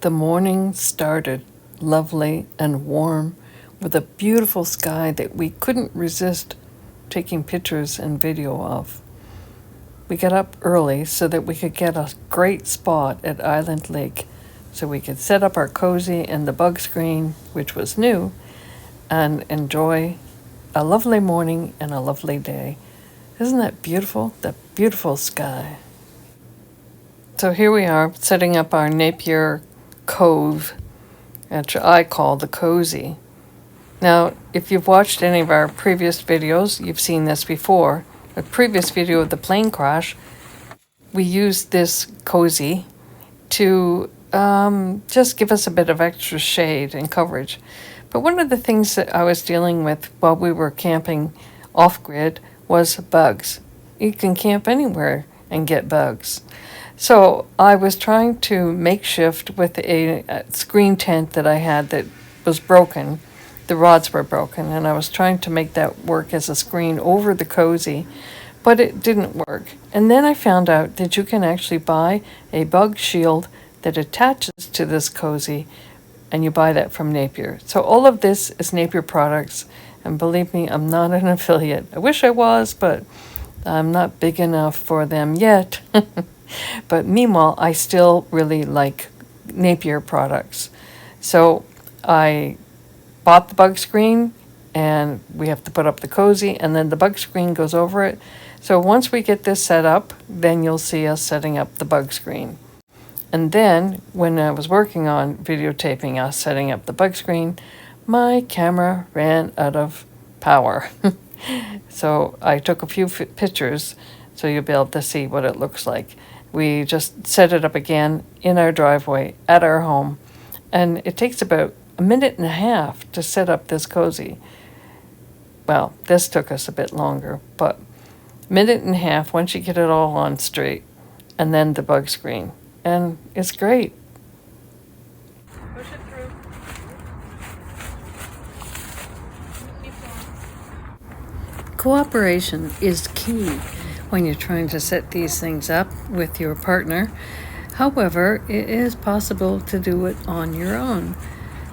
The morning started lovely and warm with a beautiful sky that we couldn't resist taking pictures and video of. We got up early so that we could get a great spot at Island Lake so we could set up our cozy and the bug screen, which was new, and enjoy a lovely morning and a lovely day. Isn't that beautiful? That beautiful sky. So here we are setting up our Napier Cove, which I call the cozy. Now, if you've watched any of our previous videos, you've seen this before. A previous video of the plane crash, we used this cozy to just give us a bit of extra shade and coverage. But one of the things that I was dealing with while we were camping off-grid was bugs. You can camp anywhere and get bugs. So I was trying to makeshift with a screen tent that I had that was broken. The rods were broken, and I was trying to make that work as a screen over the cozy, but it didn't work. And then I found out that you can actually buy a bug shield that attaches to this cozy, and you buy that from Napier. So all of this is Napier products, and believe me, I'm not an affiliate. I wish I was, but I'm not big enough for them yet. But meanwhile, I still really like Napier products. So I bought the bug screen, and we have to put up the cozy, and then the bug screen goes over it. So once we get this set up, then you'll see us setting up the bug screen. And then when I was working on videotaping us setting up the bug screen, my camera ran out of power. So I took a few pictures so you'll be able to see what it looks like. We just set it up again in our driveway at our home, and it takes about a minute and a half to set up this cozy. Well, this took us a bit longer, but minute and a half once you get it all on straight, and then the bug screen, and it's great. Push it through. Cooperation is key when you're trying to set these things up with your partner. However, it is possible to do it on your own.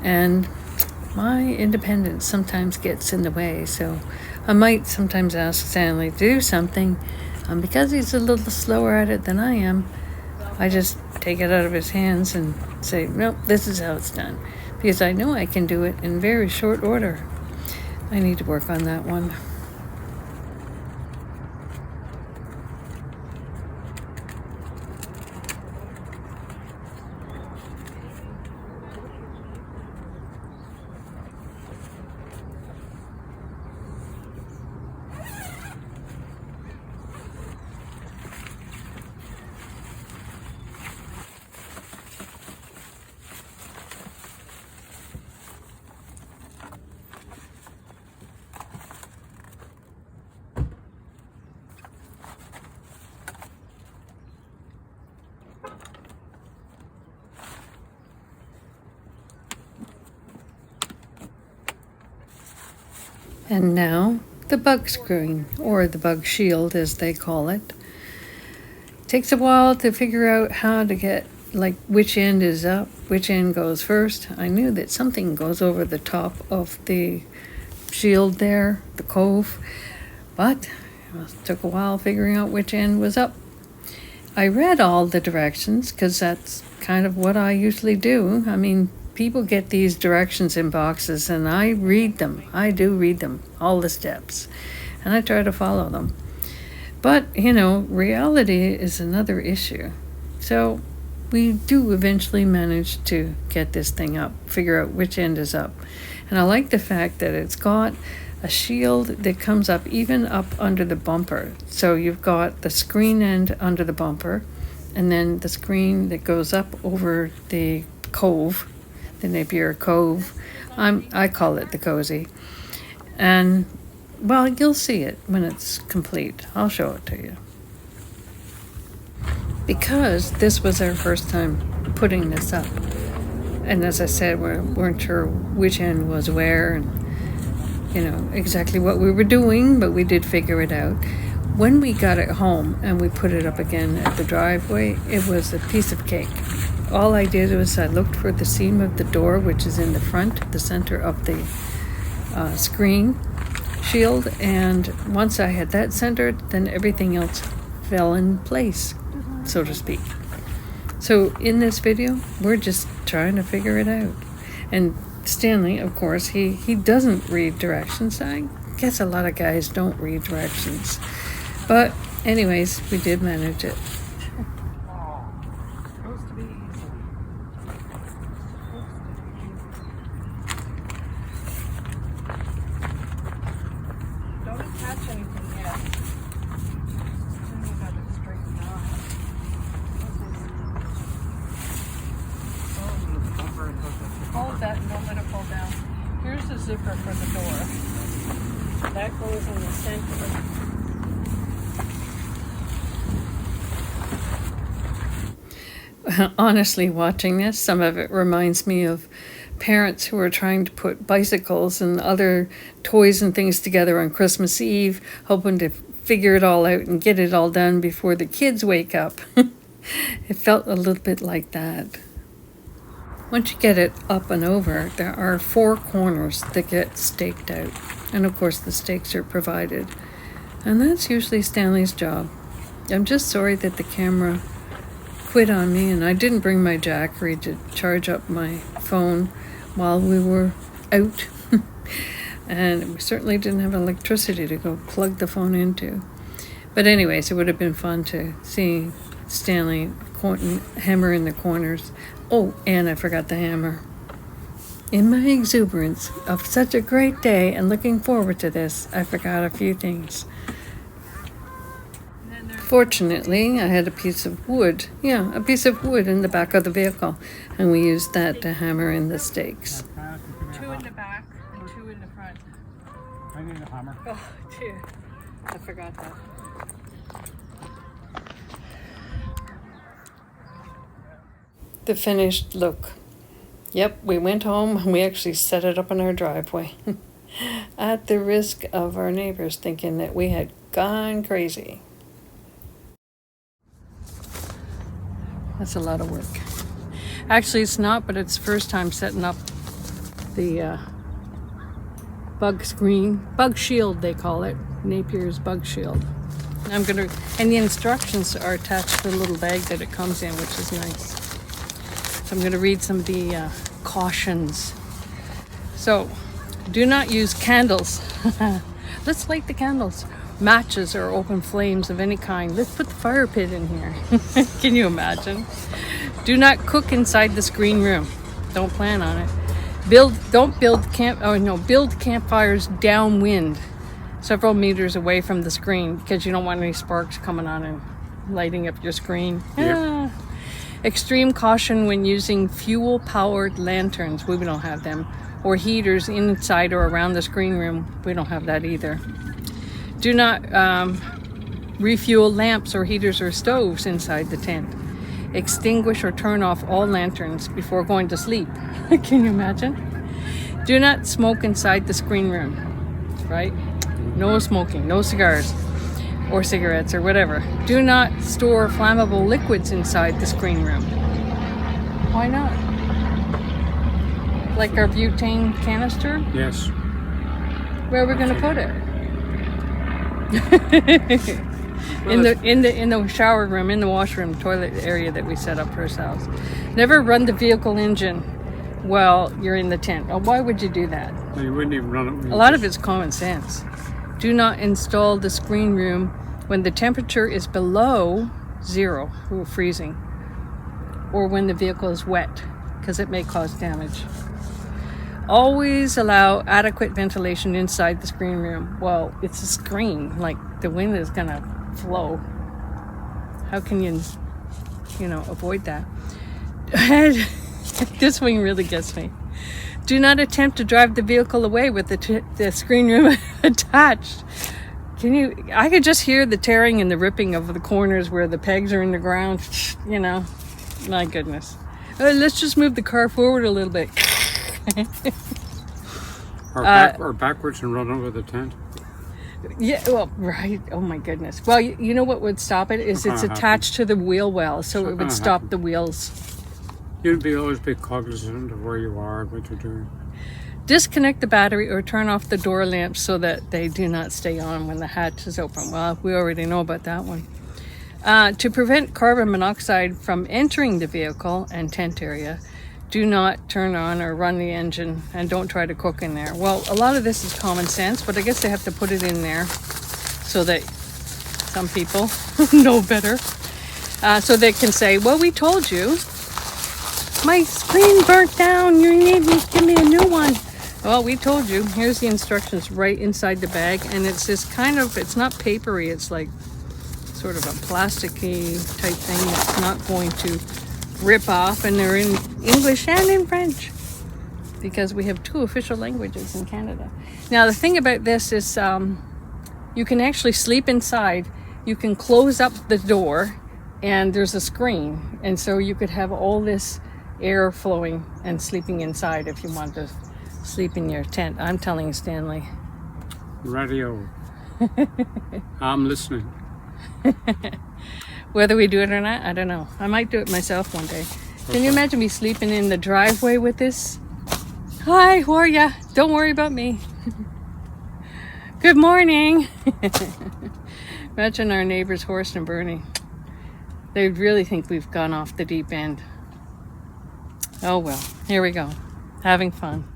And my independence sometimes gets in the way, so I might sometimes ask Stanley to do something. Because he's a little slower at it than I am, I just take it out of his hands and say, no, this is how it's done. Because I know I can do it in very short order. I need to work on that one. And now, the bug screen, or the bug shield as they call it. Takes a while to figure out how to get, which end is up, which end goes first. I knew that something goes over the top of the shield there, the cove, but it took a while figuring out which end was up. I read all the directions, because that's kind of what I usually do. I mean, people get these directions in boxes, and I read them. I do read them, all the steps, and I try to follow them. But, reality is another issue. So we do eventually manage to get this thing up, figure out which end is up. And I like the fact that it's got a shield that comes up even up under the bumper. So you've got the screen end under the bumper, and then the screen that goes up over the cove, the Napier Cove. I call it the cozy. And, well, you'll see it when it's complete. I'll show it to you. Because this was our first time putting this up. And as I said, we weren't sure which end was where and, exactly what we were doing, but we did figure it out. When we got it home and we put it up again at the driveway, it was a piece of cake. all I did was I looked for the seam of the door, which is in the front, the center of the screen shield, and once I had that centered, then everything else fell in place, so to speak. So in this video, we're just trying to figure it out. And Stanley, of course, he doesn't read directions. I guess a lot of guys don't read directions. But anyways, we did manage it. Don't attach anything yet. Soon you got it straightened out. Hold that and don't let it fall down. Here's the zipper for the door. That goes in the center. Honestly, watching this, some of it reminds me of parents who are trying to put bicycles and other toys and things together on Christmas Eve, hoping to figure it all out and get it all done before the kids wake up. It felt a little bit like that. Once you get it up and over, there are 4 corners that get staked out. And of course the stakes are provided. And that's usually Stanley's job. I'm just sorry that the camera quit on me and I didn't bring my Jackery to charge up my phone while we were out. And we certainly didn't have electricity to go plug the phone into. But anyways, it would have been fun to see Stanley hammer in the corners. Oh, and I forgot the hammer. In my exuberance of such a great day and looking forward to this, I forgot a few things. Fortunately, I had a piece of wood. Yeah, a piece of wood in the back of the vehicle. And we used that to hammer in the stakes. 2 in the back and 2 in the front. I need a hammer. Oh, dear. I forgot that. The finished look. Yep, we went home and we actually set it up in our driveway. At the risk of our neighbors thinking that we had gone crazy. That's a lot of work. Actually, it's not, but it's the first time setting up the bug shield, they call it. Napier's bug shield. And the instructions are attached to the little bag that it comes in, which is nice. So I'm going to read some of the cautions. So, do not use candles. Let's light the candles. Matches or open flames of any kind. Let's put the fire pit in here. Can you imagine? Do not cook inside the screen room. Don't plan on it. Build campfires downwind, several meters away from the screen, because you don't want any sparks coming on and lighting up your screen. Yep. Extreme caution when using fuel-powered lanterns. We don't have them. Or heaters inside or around the screen room. We don't have that either. Do not refuel lamps or heaters or stoves inside the tent. Extinguish or turn off all lanterns before going to sleep. Can you imagine? Do not smoke inside the screen room, right? No smoking, no cigars or cigarettes or whatever. Do not store flammable liquids inside the screen room. Why not? Like our butane canister? Yes. Where are we going to put it? in the shower room, in the washroom, toilet area that we set up for ourselves. Never run the vehicle engine while you're in the tent. Oh, why would you do that? Well, you wouldn't even run it. A lot of it's common sense. Do not install the screen room when the temperature is below 0, or freezing, or when the vehicle is wet, because it may cause damage. Always allow adequate ventilation inside the screen room. Well, it's a screen, like the wind is gonna flow. How can you avoid that? This one really gets me. Do not attempt to drive the vehicle away with the screen room attached. I could just hear the tearing and the ripping of the corners where the pegs are in the ground. My goodness. Let's just move the car forward a little bit. Or backwards and run over the tent. Yeah, well, right. Oh my goodness. Well, you know what would stop it is it's attached to the wheel well, so it would stop the wheels. You'd always be cognizant of where you are and what you're doing. Disconnect the battery or turn off the door lamps so that they do not stay on when the hatch is open. Well, we already know about that one. To prevent carbon monoxide from entering the vehicle and tent area, do not turn on or run the engine, and don't try to cook in there. Well, a lot of this is common sense, but I guess they have to put it in there so that some people know better. So they can say, well, we told you. My screen burnt down. You need to give me a new one. Well, we told you. Here's the instructions right inside the bag. And it's this kind of, it's not papery. It's like sort of a plasticky type thing that's not going to rip off. And they're in English and in French, because we have 2 official languages in Canada. Now, the thing about this is you can actually sleep inside. You can close up the door and there's a screen. And so you could have all this air flowing and sleeping inside if you want to sleep in your tent. I'm telling you, Stanley. Radio. I'm listening. Whether we do it or not, I don't know. I might do it myself one day. Can you imagine me sleeping in the driveway with this? Hi, how are ya? Don't worry about me. Good morning. Imagine our neighbors, Horst and Bernie. They really think we've gone off the deep end. Oh well, here we go. Having fun.